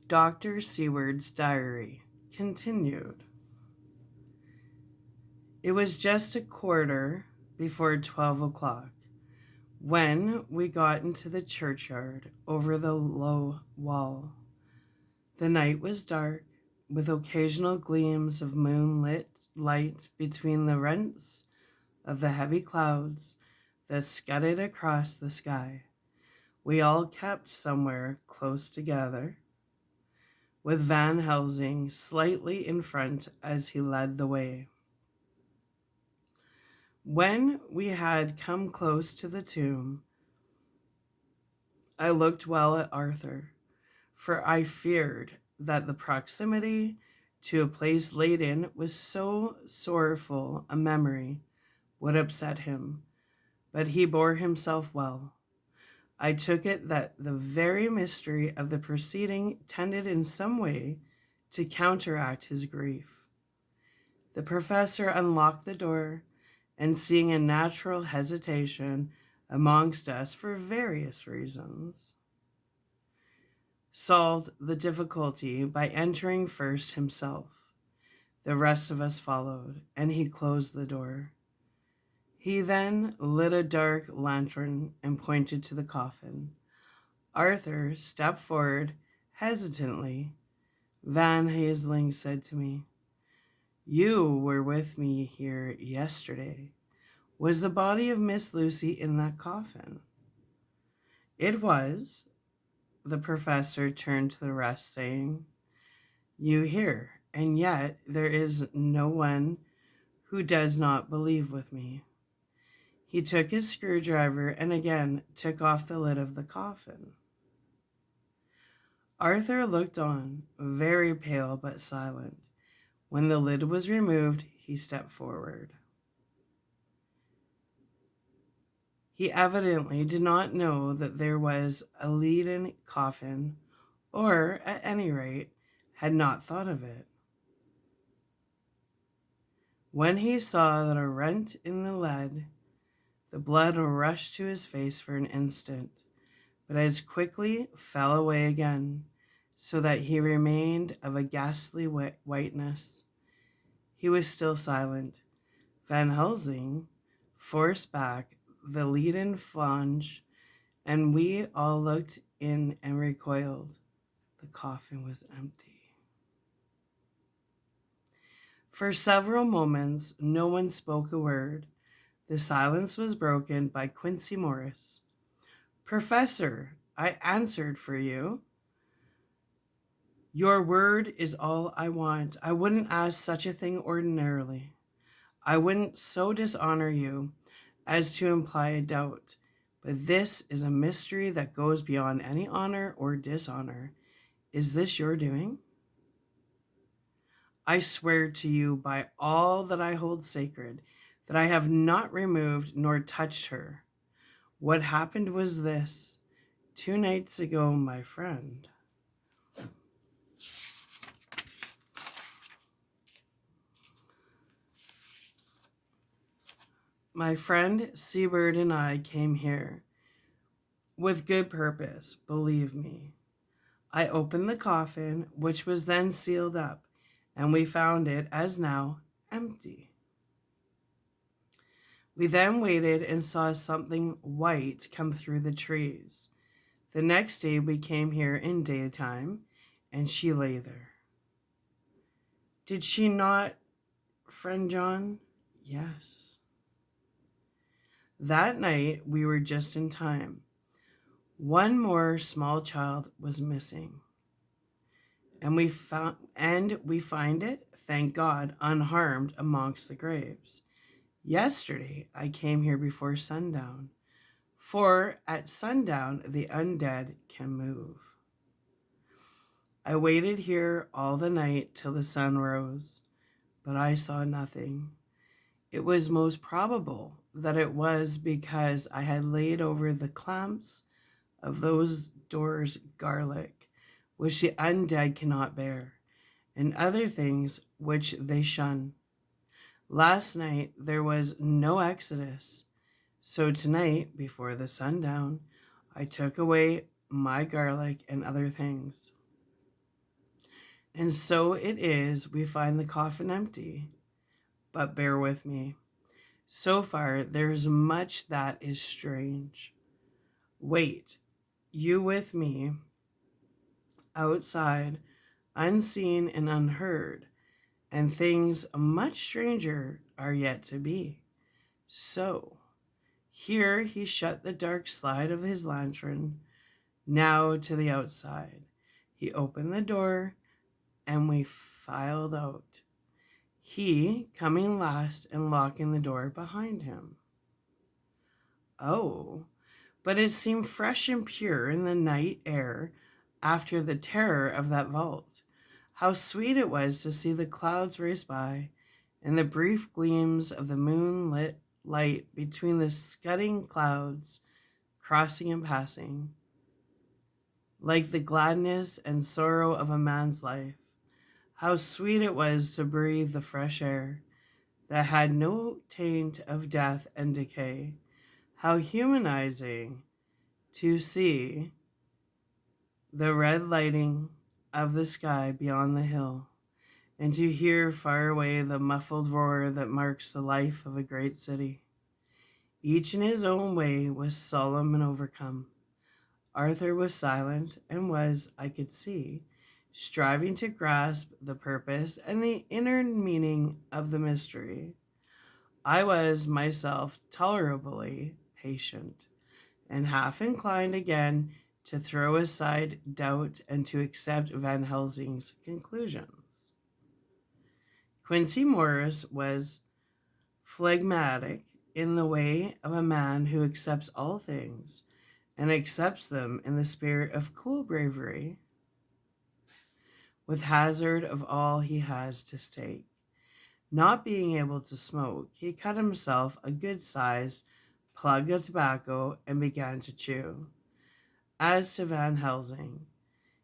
Dr. Seward's diary continued. It was just a quarter before 12 o'clock when we got into the churchyard over the low wall. The night was dark, with occasional gleams of moonlit light between the rents of the heavy clouds that scudded across the sky. We all kept somewhere close together, with Van Helsing slightly in front as he led the way. When we had come close to the tomb, I looked well at Arthur, for I feared that the proximity to a place laden with so sorrowful a memory would upset him, but he bore himself well. I took it that the very mystery of the proceeding tended in some way to counteract his grief. The professor unlocked the door, and seeing a natural hesitation amongst us for various reasons, solved the difficulty by entering first himself. The rest of us followed, and he closed the door. He then lit a dark lantern and pointed to the coffin. Arthur stepped forward hesitantly. Van Helsing said to me, "You were with me here yesterday. Was the body of Miss Lucy in that coffin?" "It was." The professor turned to the rest, saying, "You hear, and yet there is no one who does not believe with me." He took his screwdriver and again took off the lid of the coffin. Arthur looked on, very pale but silent. When the lid was removed, he stepped forward. He evidently did not know that there was a leaden coffin, or, at any rate, had not thought of it. When he saw that a rent in the lead, the blood rushed to his face for an instant, but as quickly fell away again, so that he remained of a ghastly whiteness. He was still silent. Van Helsing forced back the leaden flange, and we all looked in and recoiled. The coffin was empty. For several moments, no one spoke a word. The silence was broken by Quincy Morris. "Professor, I answered for you. Your word is all I want. I wouldn't ask such a thing ordinarily. I wouldn't so dishonor you as to imply a doubt. But this is a mystery that goes beyond any honor or dishonor. Is this your doing?" "I swear to you by all that I hold sacred that I have not removed nor touched her. What happened was this. 2 nights ago, my friend." "My friend Seward and I came here with good purpose, believe me. I opened the coffin, which was then sealed up, and we found it, as now, empty. We then waited and saw something white come through the trees. The next day we came here in daytime, and she lay there." "Did she not, friend John?" "Yes." "That night we were just in time. One more small child was missing, and we find it, thank God, unharmed amongst the graves. Yesterday I came here before sundown, for at sundown the undead can move. I waited here all the night till the sun rose, but I saw nothing. It was most probable that it was because I had laid over the clamps of those doors garlic, which the undead cannot bear, and other things which they shun. Last night there was no exodus, so tonight, before the sundown, I took away my garlic and other things. And so it is we find the coffin empty. But bear with me. So far, there is much that is strange. Wait, you with me, outside, unseen and unheard, and things much stranger are yet to be. So, here he shut the dark slide of his lantern, now to the outside. He opened the door, and we filed out, he coming last and locking the door behind him. Oh, but it seemed fresh and pure in the night air after the terror of that vault. How sweet it was to see the clouds race by, and the brief gleams of the moonlit light between the scudding clouds, crossing and passing, like the gladness and sorrow of a man's life. How sweet it was to breathe the fresh air that had no taint of death and decay. How humanizing to see the red lighting of the sky beyond the hill, and to hear far away the muffled roar that marks the life of a great city. Each in his own way was solemn and overcome. Arthur was silent and was, I could see, striving to grasp the purpose and the inner meaning of the mystery. I was myself tolerably patient, and half inclined again to throw aside doubt and to accept Van Helsing's conclusions. Quincy Morris was phlegmatic in the way of a man who accepts all things and accepts them in the spirit of cool bravery, with hazard of all he has to stake. Not being able to smoke, he cut himself a good-sized plug of tobacco and began to chew. As to Van Helsing,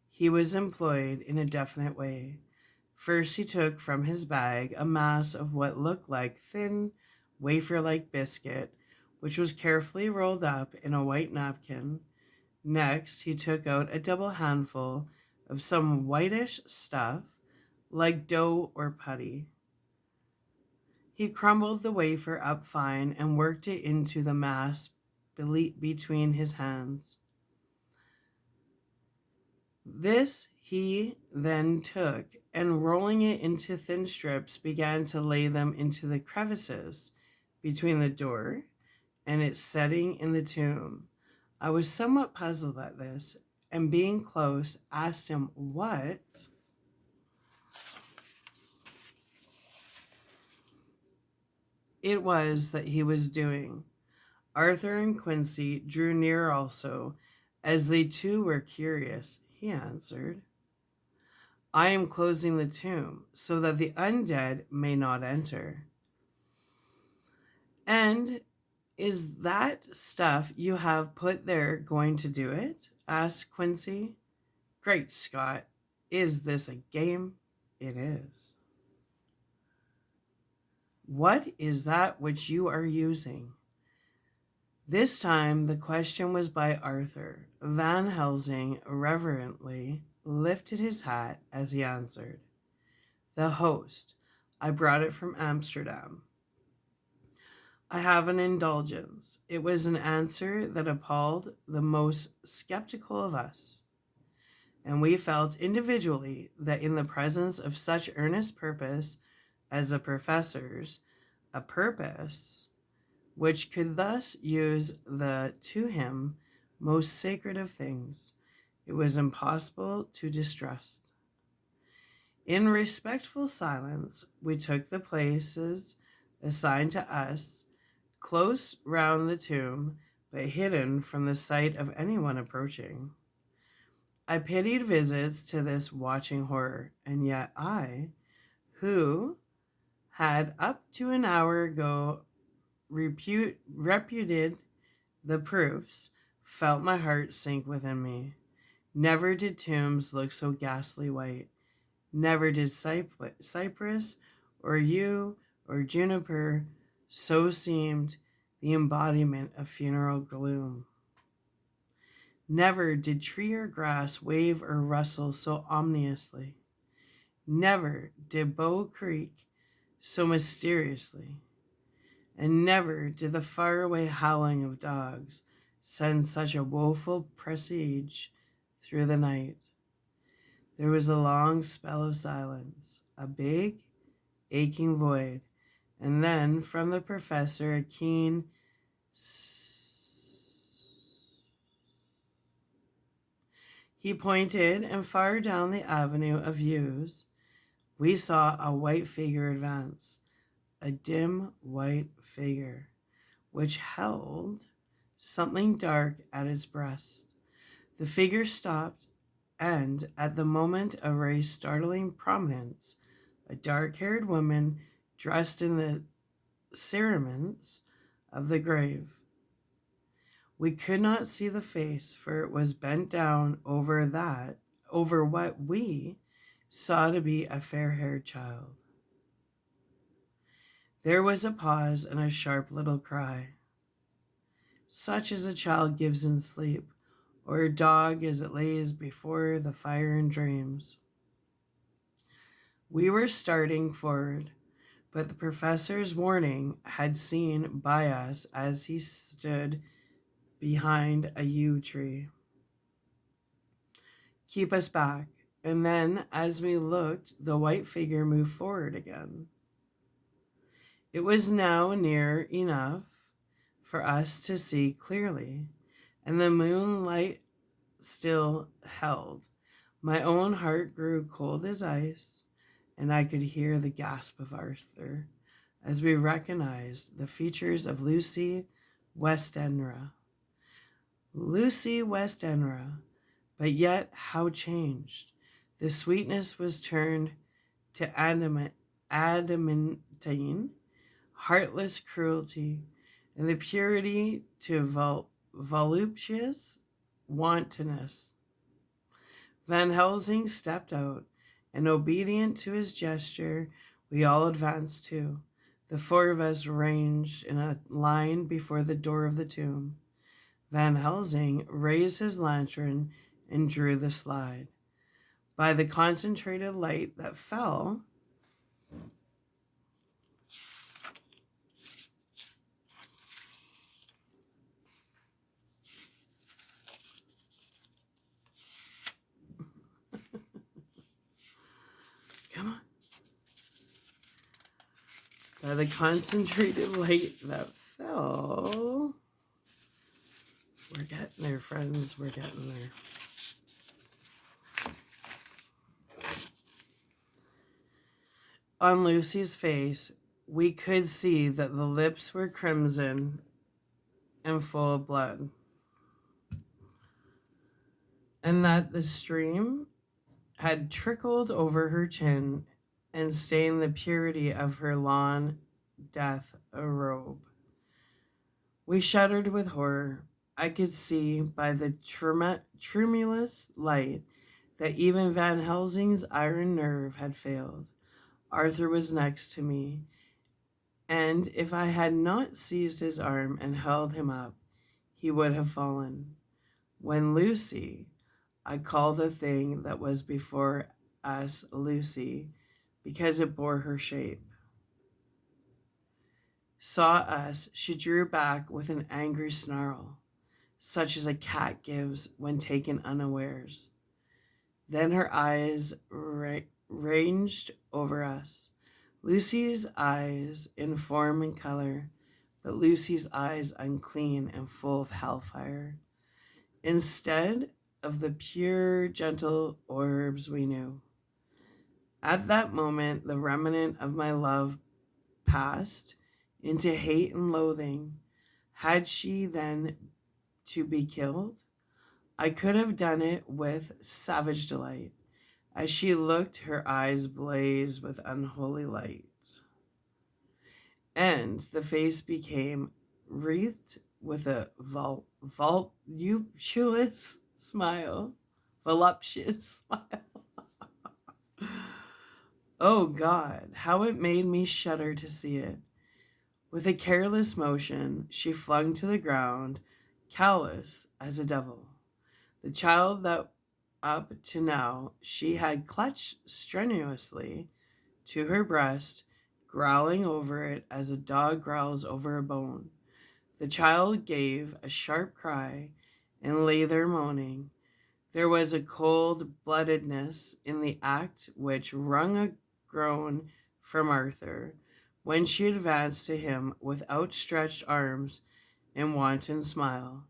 he was employed in a definite way. First, he took from his bag a mass of what looked like thin, wafer-like biscuit, which was carefully rolled up in a white napkin. Next, he took out a double handful of some whitish stuff, like dough or putty. He crumbled the wafer up fine and worked it into the mass between his hands. This he then took, and rolling it into thin strips, began to lay them into the crevices between the door and its setting in the tomb. I was somewhat puzzled at this, and being close, asked him what it was that he was doing. Arthur and Quincy drew near also, as they too were curious. He answered, I am closing the tomb, so that the undead may not enter. And is that stuff you have put there going to do it? Asked Quincy. Great Scott, is this a game? It is. What is that which you are using? This time the question was by Arthur. Van Helsing reverently lifted his hat as he answered, The host. I brought it from Amsterdam. I have an indulgence. It was an answer that appalled the most skeptical of us, and we felt individually that in the presence of such earnest purpose as the professor's, a purpose which could thus use the, to him, most sacred of things, it was impossible to distrust. In respectful silence, we took the places assigned to us, close round the tomb, but hidden from the sight of anyone approaching. I pitied visits to this watching horror, and yet I, who had up to an hour ago reputed the proofs, felt my heart sink within me. Never did tombs look so ghastly white. Never did cypress or yew or juniper so seemed the embodiment of funeral gloom. Never did tree or grass wave or rustle so ominously. Never did bow creak so mysteriously. And never did the faraway howling of dogs send such a woeful presage through the night. There was a long spell of silence, a big, aching void, and then from the professor a keen he pointed, and far down the avenue of yews we saw a white figure advance, a dim white figure, which held something dark at its breast. The figure stopped, and at the moment of very startling prominence, a dark-haired woman dressed in the cerements of the grave. We could not see the face, for it was bent down over what we saw to be a fair-haired child. There was a pause and a sharp little cry, such as a child gives in sleep, or a dog as it lays before the fire and dreams. We were starting forward, but the professor's warning had seen by us as he stood behind a yew tree. Keep us back. And then, as we looked, the white figure moved forward again. It was now near enough for us to see clearly, and the moonlight still held. My own heart grew cold as ice, and I could hear the gasp of Arthur as we recognized the features of Lucy Westenra. Lucy Westenra, but yet how changed. The sweetness was turned to adamantine, heartless cruelty, and the purity to voluptuous wantonness. Van Helsing stepped out, and obedient to his gesture, we all advanced too. The four of us ranged in a line before the door of the tomb. Van Helsing raised his lantern and drew the slide. By the concentrated light that fell, come on. By the concentrated light that fell, we're getting there, friends, we're getting there. On Lucy's face, we could see that the lips were crimson and full of blood, and that the stream had trickled over her chin and stained the purity of her lawn death robe. We shuddered with horror. I could see by the tremulous light that even Van Helsing's iron nerve had failed. Arthur was next to me, and if I had not seized his arm and held him up, he would have fallen. When Lucy, I called the thing that was before us Lucy, because it bore her shape, saw us, she drew back with an angry snarl, such as a cat gives when taken unawares. Then her eyes ranged over us. Lucy's eyes in form and color, but Lucy's eyes unclean and full of hellfire, instead of the pure, gentle orbs we knew. At that moment, the remnant of my love passed into hate and loathing. Had she then to be killed? I could have done it with savage delight. As she looked, her eyes blazed with unholy light, and the face became wreathed with a voluptuous smile. Voluptuous smile. Oh God, how it made me shudder to see it. With a careless motion, she flung to the ground, callous as a devil, The child that up to now she had clutched strenuously to her breast, growling over it as a dog growls over a bone. The child gave a sharp cry and lay there moaning. There was a cold-bloodedness in the act which wrung a groan from Arthur when she advanced to him with outstretched arms and wanton smile.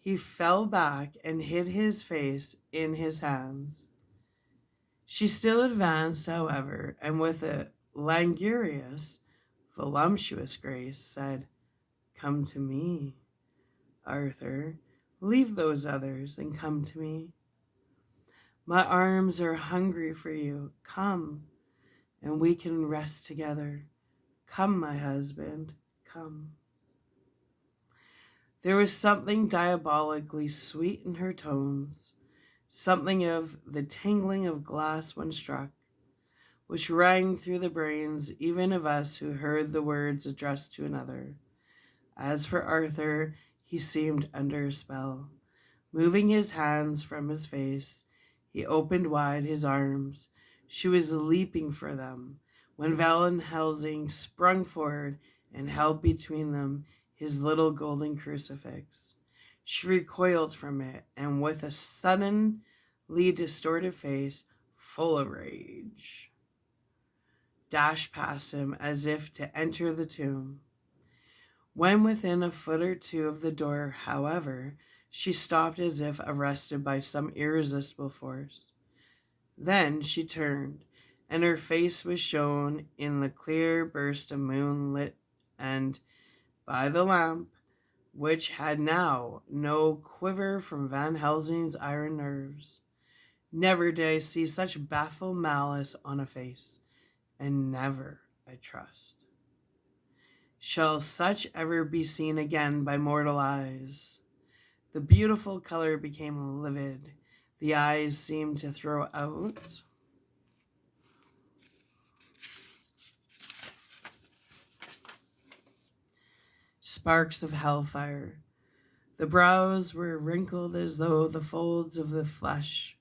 He fell back and hid his face in his hands. She still advanced, however, and with a languorous, voluptuous grace said, "Come to me, Arthur. Leave those others and come to me. My arms are hungry for you. Come, and we can rest together. Come, my husband, come." There was something diabolically sweet in her tones, something of the tingling of glass when struck, which rang through the brains even of us who heard the words addressed to another. As for Arthur, he seemed under a spell. Moving his hands from his face, he opened wide his arms. She was leaping for them when Van Helsing sprung forward and held between them his little golden crucifix. She recoiled from it, and with a suddenly distorted face, full of rage, dashed past him as if to enter the tomb. When within a foot or two of the door, however, she stopped as if arrested by some irresistible force. Then she turned, and her face was shown in the clear burst of moonlight, and by the lamp, which had now no quiver from Van Helsing's iron nerves. Never did I see such baffled malice on a face, and never, I trust, shall such ever be seen again by mortal eyes. The beautiful color became livid. The eyes seemed to throw out sparks of hellfire. The brows were wrinkled as though the folds of the flesh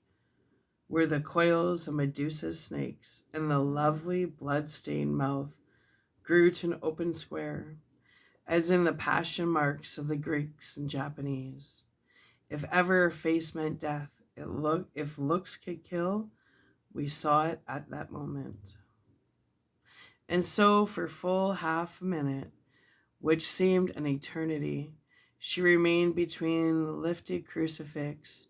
were the coils of Medusa's snakes, and the lovely blood-stained mouth grew to an open square, as in the passion marks of the Greeks and Japanese. If ever a face meant death, if looks could kill, we saw it at that moment. And so for full half a minute, which seemed an eternity, she remained between the lifted crucifix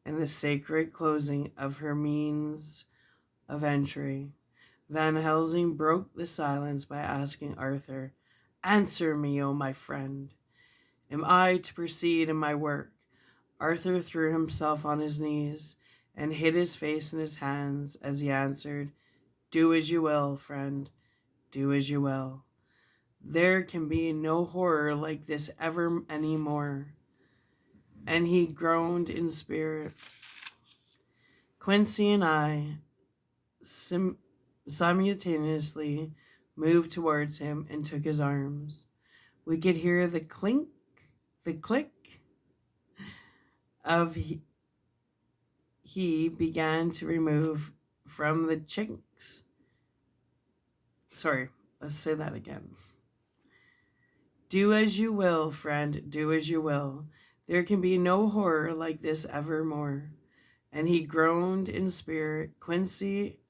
and the sacred closing of her means of entry. Van Helsing broke the silence by asking Arthur, "Answer me, O my friend. Am I to proceed in my work?" Arthur threw himself on his knees and hid his face in his hands as he answered, "Do as you will, friend. Do as you will. There can be no horror like this ever any more." And he groaned in spirit. Quincy and I simultaneously moved towards him and took his arms. We could hear the click of he began to remove from the chinks. Sorry, let's say that again. "Do as you will, friend, do as you will. There can be no horror like this evermore." And he groaned in spirit. Quincy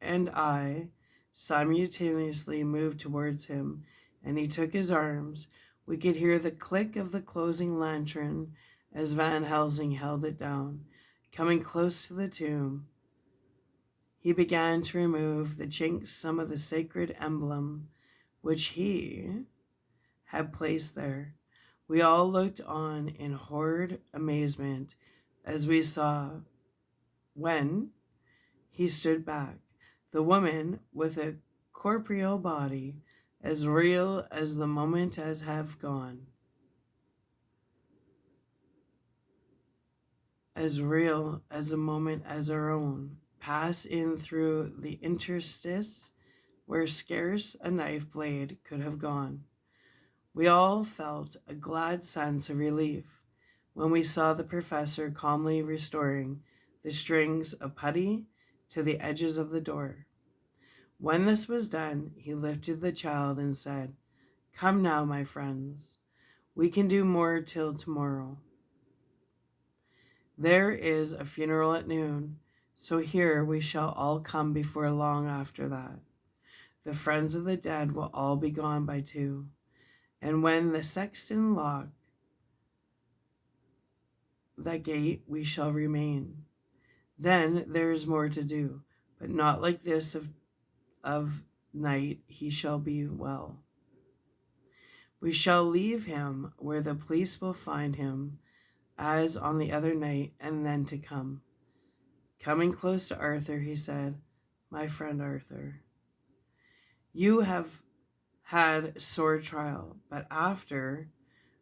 and I simultaneously moved towards him, and he took his arms. We could hear the click of the closing lantern as Van Helsing held it down. Coming close to the tomb, he began to remove the chinks some of the sacred emblem which he had placed there. We all looked on in horrid amazement as we saw, when he stood back, the woman with a corporeal body as real as the moment as have gone, as real as the moment as our own, pass in through the interstice where scarce a knife blade could have gone. We all felt a glad sense of relief. when we saw the professor calmly restoring the strings of putty to the edges of the door. When this was done, he lifted the child and said, "Come now, my friends, we can do more till tomorrow. There is a funeral at noon, so here we shall all come before long after that. The friends of the dead will all be gone by 2, and when the sexton lock the gate, we shall remain. Then there is more to do, but not like this of night he shall be well. We shall leave him where the police will find him, as on the other night, and then to come." Coming close to Arthur, he said, "My friend Arthur, you have had sore trial, but after,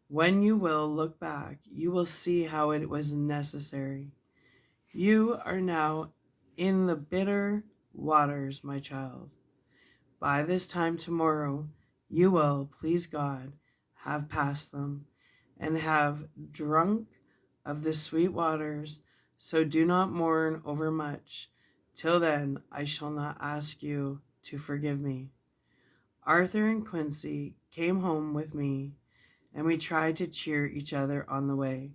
when you will look back, you will see how it was necessary. You are now in the bitter waters, my child. By this time tomorrow, you will, please God, have passed them, and have drunk of the sweet waters, so do not mourn over much. Till then, I shall not ask you to forgive me." Arthur and Quincy came home with me, and we tried to cheer each other on the way.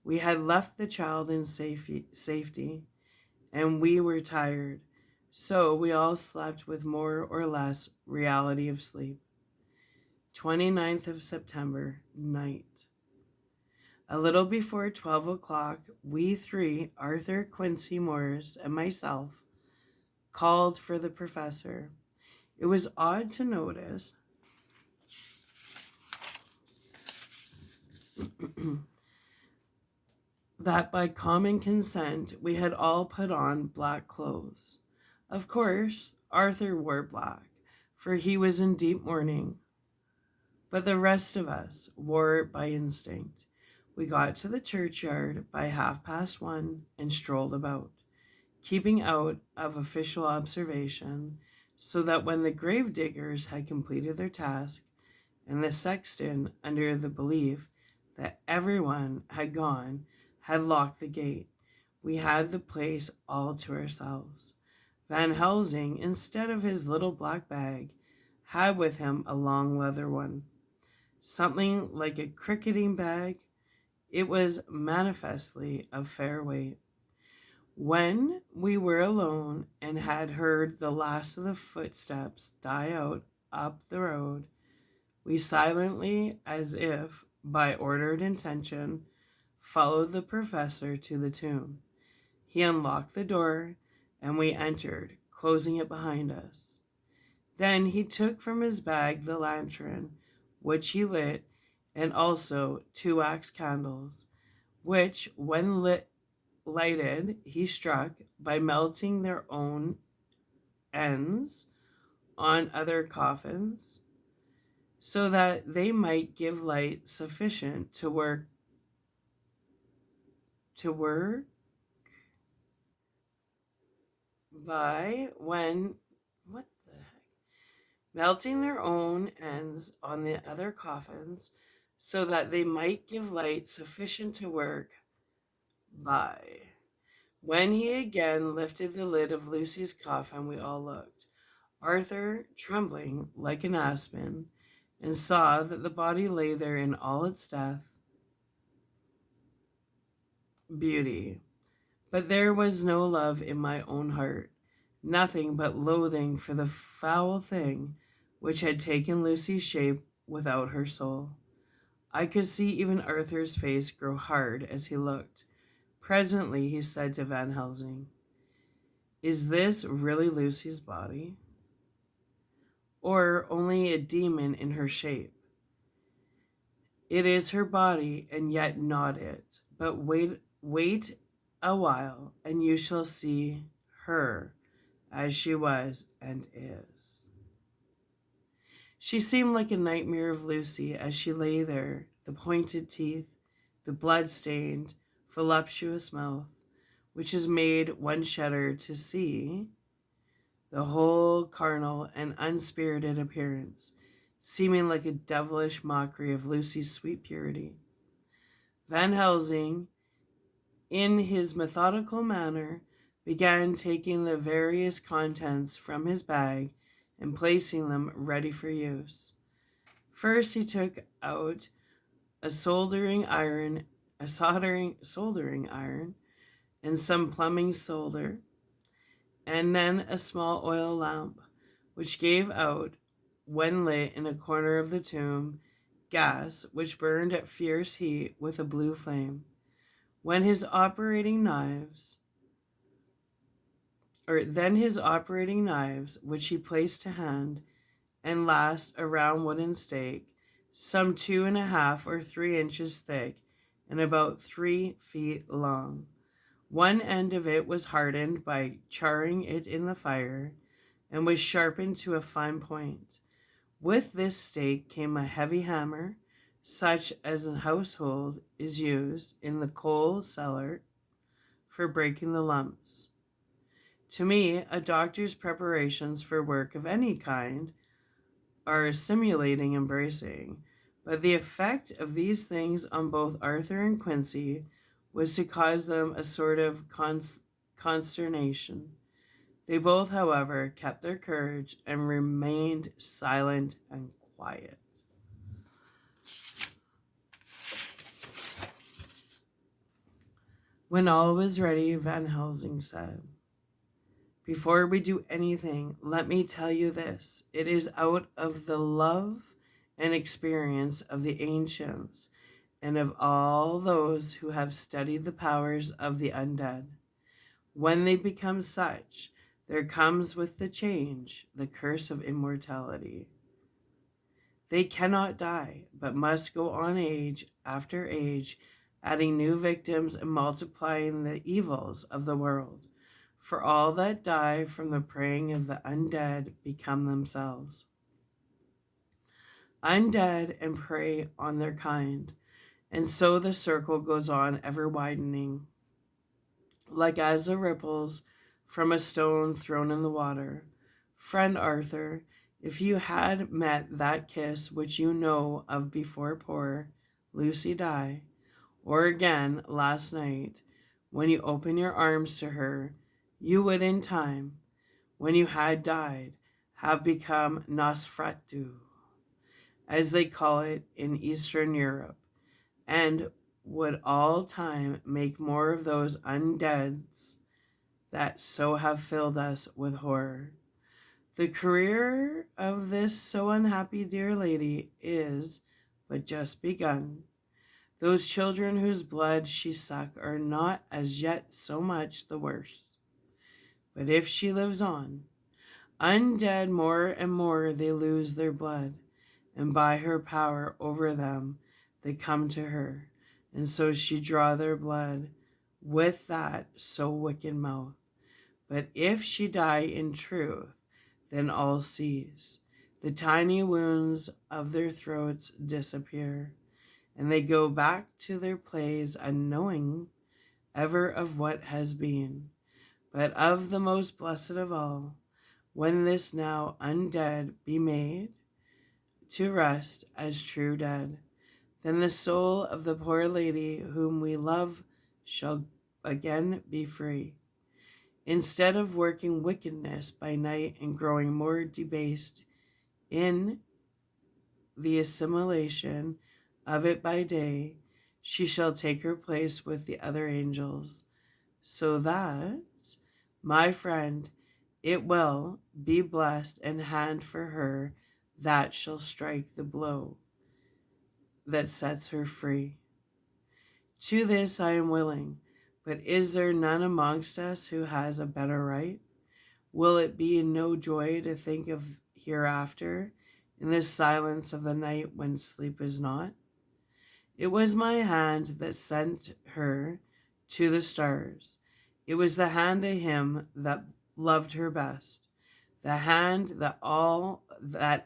We had left the child in safety, and we were tired, so we all slept with more or less reality of sleep. 29th of September, night. A little before 12 o'clock, we 3, Arthur, Quincy Morris, and myself, called for the professor. It was odd to notice that by common consent we had all put on black clothes. Of course, Arthur wore black, for he was in deep mourning, but the rest of us wore it by instinct. We got to the churchyard by 1:30 and strolled about, keeping out of official observation, so that when the grave diggers had completed their task, and the sexton, under the belief that everyone had gone, had locked the gate, we had the place all to ourselves. Van Helsing, instead of his little black bag, had with him a long leather one, something like a cricketing bag. It was manifestly of fair weight. When we were alone and had heard the last of the footsteps die out up the road, we silently, as if by ordered intention, followed the professor to the tomb. He unlocked the door, and we entered, closing it behind us. Then he took from his bag the lantern, which he lit, and also 2 wax candles, which, when lighted, he struck by melting their own ends on other coffins, so that they might give light sufficient to work by when what the heck melting their own ends on the other coffins, so that they might give light sufficient to work by. When he again lifted the lid of Lucy's coffin, we all looked, Arthur trembling like an aspen, and saw that the body lay there in all its death beauty. But there was no love in my own heart, nothing but loathing for the foul thing which had taken Lucy's shape without her soul. I could see even Arthur's face grow hard as he looked. Presently he said to Van Helsing, "Is this really Lucy's body? Or only a demon in her shape?" "It is her body, and yet not it. But wait a while, and you shall see her as she was and is." She seemed like a nightmare of Lucy as she lay there, the pointed teeth, the blood-stained, voluptuous mouth, which has made one shudder to see, the whole carnal and unspirited appearance, seeming like a devilish mockery of Lucy's sweet purity. Van Helsing, in his methodical manner, began taking the various contents from his bag and placing them ready for use. First, he took out a soldering iron, and some plumbing solder, and then a small oil lamp, which gave out, when lit in a corner of the tomb, gas which burned at fierce heat with a blue flame. When his operating knives, which he placed to hand, and last a round wooden stake, some 2.5 or 3 inches thick and about 3 feet long. One end of it was hardened by charring it in the fire, and was sharpened to a fine point. With this stake came a heavy hammer, such as a household is used in the coal cellar for breaking the lumps. To me, a doctor's preparations for work of any kind are simulating embracing, but the effect of these things on both Arthur and Quincy was to cause them a sort of consternation. They both, however, kept their courage and remained silent and quiet. When all was ready, Van Helsing said, "Before we do anything, let me tell you this. It is out of the love and experience of the ancients and of all those who have studied the powers of the undead. When they become such, there comes with the change the curse of immortality. They cannot die, but must go on age after age, adding new victims and multiplying the evils of the world. For all that die from the preying of the undead become themselves undead and prey on their kind, and so the circle goes on ever widening, like as the ripples from a stone thrown in the water. Friend Arthur, if you had met that kiss which you know of before poor Lucy died, or again last night, when you opened your arms to her, you would in time, when you had died, have become Nosferatu, as they call it in Eastern Europe, and would all time make more of those undeads that so have filled us with horror. The career of this so unhappy dear lady is but just begun. Those children whose blood she sucked are not as yet so much the worse. But if she lives on, undead more and more they lose their blood, and by her power over them they come to her, and so she draw their blood with that so wicked mouth. But if she die in truth, then all cease. The tiny wounds of their throats disappear, and they go back to their plays unknowing ever of what has been. But of the most blessed of all, when this now undead be made to rest as true dead, then the soul of the poor lady whom we love shall again be free. Instead of working wickedness by night and growing more debased in the assimilation of it by day, she shall take her place with the other angels, so that, my friend, it will be blessed and hand for her that shall strike the blow that sets her free. To this I am willing, but is there none amongst us who has a better right? Will it be no joy to think of hereafter, in the silence of the night when sleep is not? It was my hand that sent her to the stars. It was the hand of him that loved her best, the hand that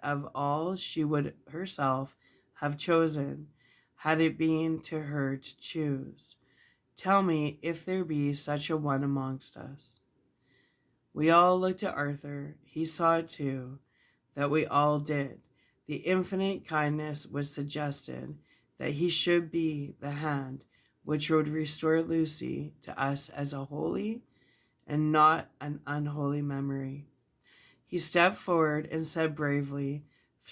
of all she would herself have chosen, had it been to her to choose. Tell me if there be such a one amongst us. We all looked at Arthur. He saw it too, that we all did. The infinite kindness was suggested that he should be the hand which would restore Lucy to us as a holy and not an unholy memory. He stepped forward and said bravely,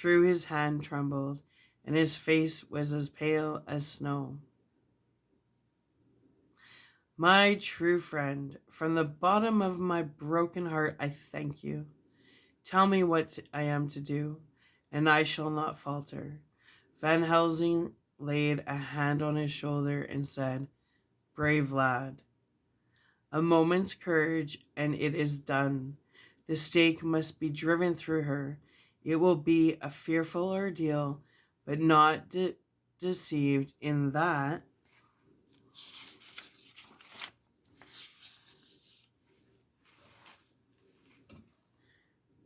though his hand trembled, and his face was as pale as snow. My true friend, from the bottom of my broken heart, I thank you. Tell me what I am to do, and I shall not falter. Van Helsing laid a hand on his shoulder and said, Brave lad. A moment's courage, and it is done. The stake must be driven through her. It will be a fearful ordeal, but not deceived in that.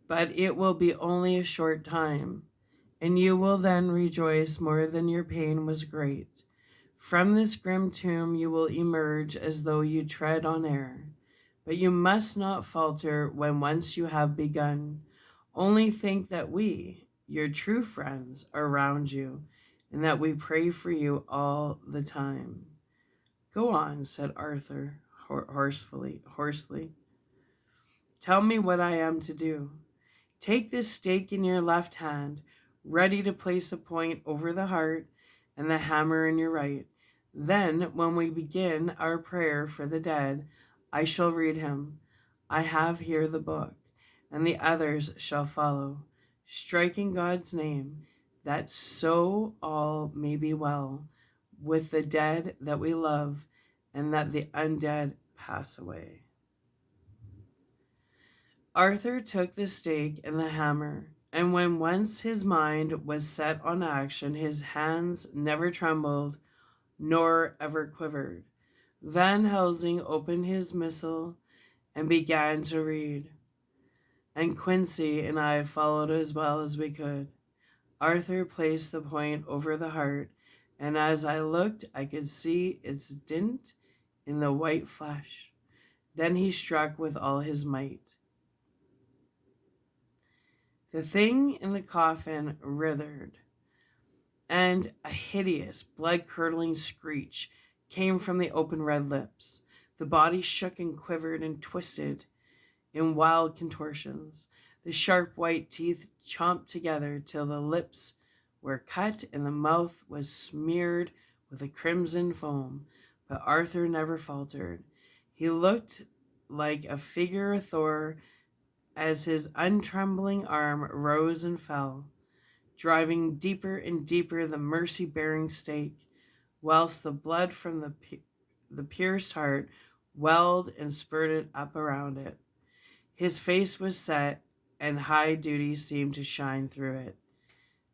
But it will be only a short time, and you will then rejoice more than your pain was great. From this grim tomb you will emerge as though you tread on air. But you must not falter when once you have begun. Only think that we, your true friends, are around you, and that we pray for you all the time. Go on, said Arthur hoarsely. Tell me what I am to do. Take this stake in your left hand, ready to place a point over the heart, and the hammer in your right. Then, when we begin our prayer for the dead, I shall read him. I have here the book, and the others shall follow, striking God's name, that so all may be well with the dead that we love, and that the undead pass away. Arthur took the stake and the hammer, and when once his mind was set on action, his hands never trembled nor ever quivered. Van Helsing opened his missal and began to read, and Quincy and I followed as well as we could. Arthur placed the point over the heart, and as I looked, I could see its dint in the white flesh. Then he struck with all his might. The thing in the coffin writhed, and a hideous, blood-curdling screech came from the open red lips. The body shook and quivered and twisted in wild contortions. The sharp white teeth chomped together till the lips were cut and the mouth was smeared with a crimson foam. But Arthur never faltered. He looked like a figure of Thor as his untrembling arm rose and fell, driving deeper and deeper the mercy-bearing stake, whilst the blood from the pierced heart welled and spurted up around it. His face was set, and high duty seemed to shine through it.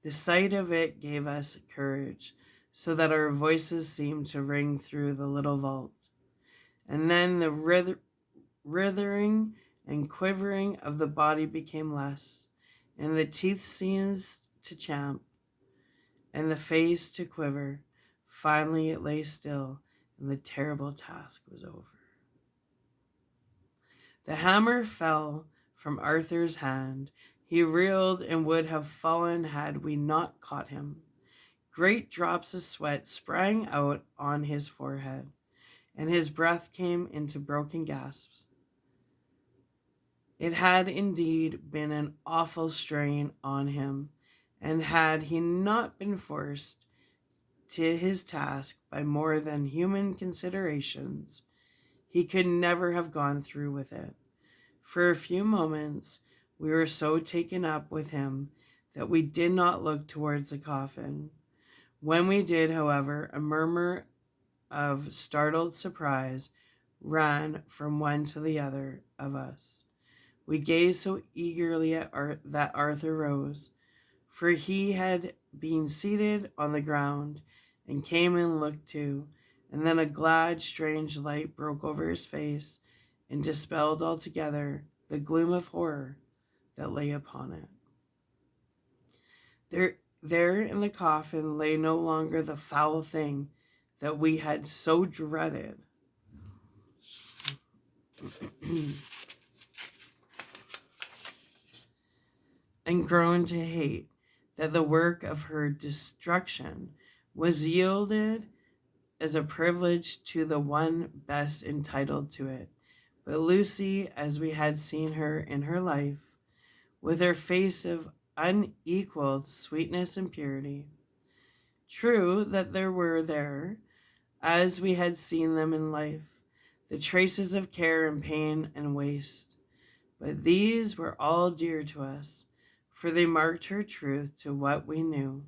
The sight of it gave us courage, so that our voices seemed to ring through the little vault. And then the writhing and quivering of the body became less, and the teeth seemed to champ, and the face to quiver. Finally it lay still, and the terrible task was over. The hammer fell from Arthur's hand. He reeled and would have fallen had we not caught him. Great drops of sweat sprang out on his forehead, and his breath came into broken gasps. It had indeed been an awful strain on him, and had he not been forced to his task by more than human considerations, he could never have gone through with it. For a few moments we were so taken up with him that we did not look towards the coffin. When we did, however, a murmur of startled surprise ran from one to the other of us. We gazed so eagerly at that Arthur rose, for he had been seated on the ground, and came and looked too, and then a glad, strange light broke over his face and dispelled altogether the gloom of horror that lay upon it. There in the coffin lay no longer the foul thing that we had so dreaded. And grown to hate, that the work of her destruction was yielded as a privilege to the one best entitled to it. But Lucy, as we had seen her in her life, with her face of unequaled sweetness and purity, true that there were there, as we had seen them in life, the traces of care and pain and waste. But these were all dear to us, for they marked her truth to what we knew.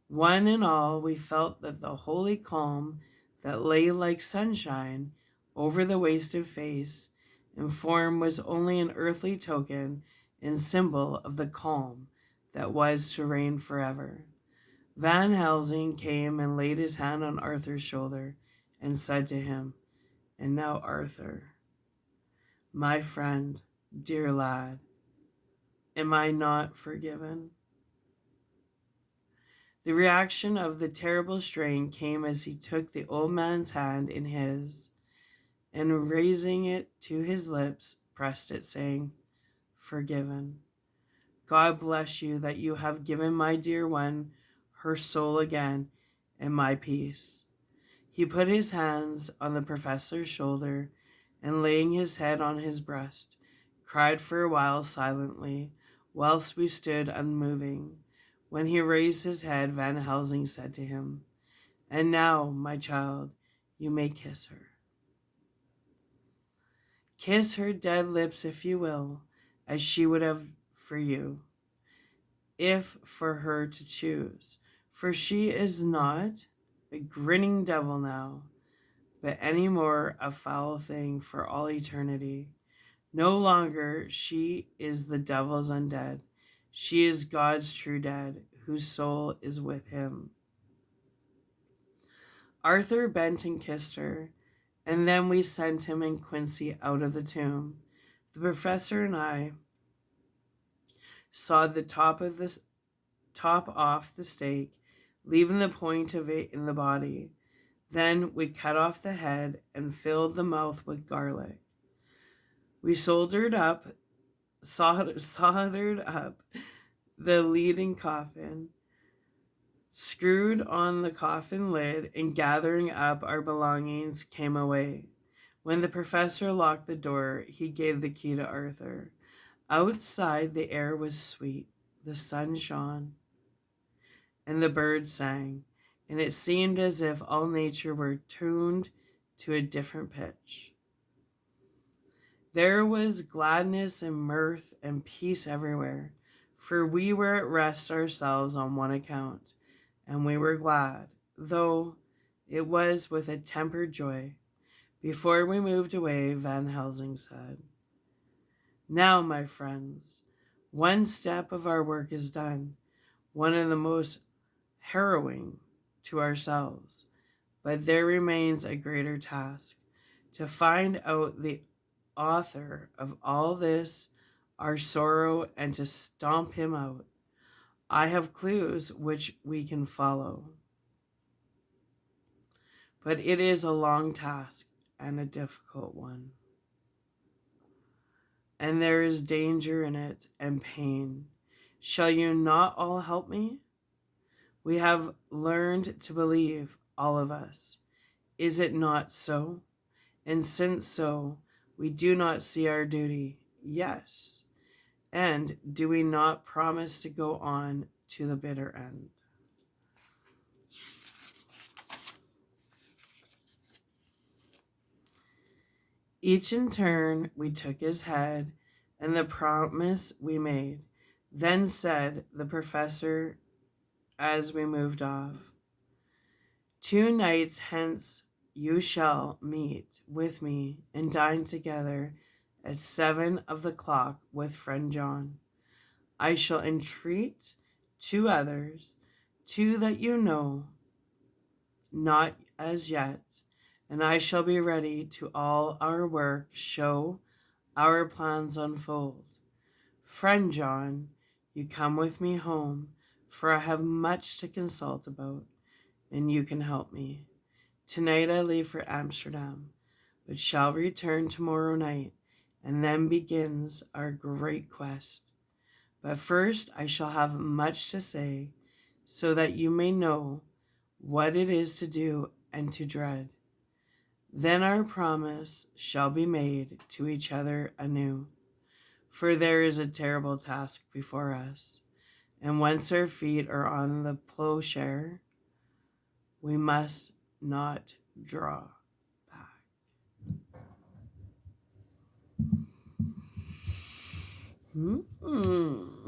One and all, we felt that the holy calm that lay like sunshine over the wasted face and form was only an earthly token and symbol of the calm that was to reign forever. Van Helsing came and laid his hand on Arthur's shoulder and said to him, "And now, Arthur, my friend, dear lad, am I not forgiven?" The reaction of the terrible strain came as he took the old man's hand in his, and raising it to his lips, pressed it, saying, "Forgiven. God bless you that you have given my dear one her soul again and my peace." He put his hands on the professor's shoulder and, laying his head on his breast, cried for a while silently, whilst we stood unmoving. When he raised his head, Van Helsing said to him, "And now, my child, you may kiss her. Kiss her dead lips if you will, as she would have for you, if for her to choose. For she is not a grinning devil now, but any more a foul thing for all eternity. No longer she is the devil's undead. She is God's true dead, whose soul is with him." Arthur bent and kissed her, and then we sent him and Quincy out of the tomb. The professor and I sawed the top off the stake, leaving the point of it in the body. Then we cut off the head and filled the mouth with garlic. We soldered up the leading coffin, screwed on the coffin lid, and gathering up our belongings, came away. When the professor locked the door, he gave the key to Arthur. Outside the air was sweet, the sun shone, and the birds sang, and it seemed as if all nature were tuned to a different pitch. There was gladness and mirth and peace everywhere, for we were at rest ourselves on one account, and we were glad, though it was with a tempered joy. Before we moved away, Van Helsing said, "Now, my friends, one step of our work is done, one of the most harrowing to ourselves, but there remains a greater task, to find out the author of all this, our sorrow, and to stomp him out. I have clues which we can follow, but it is a long task and a difficult one, and there is danger in it and pain. Shall you not all help me? We have learned to believe, all of us. Is it not so? And since so, we do not see our duty. Yes. And do we not promise to go on to the bitter end?" Each in turn we took his head and the promise we made. Then said the professor as we moved off, "2 nights hence you shall meet with me and dine together at 7 of the clock with friend John. I shall entreat 2 others, 2 that you know not as yet, and I shall be ready to all our work show, our plans unfold. Friend John, you come with me home, for I have much to consult about, and you can help me. Tonight I leave for Amsterdam, but shall return tomorrow night, and then begins our great quest. But first I shall have much to say, so that you may know what it is to do and to dread. Then our promise shall be made to each other anew, for there is a terrible task before us, and once our feet are on the plowshare, we must not draw back. Hmm.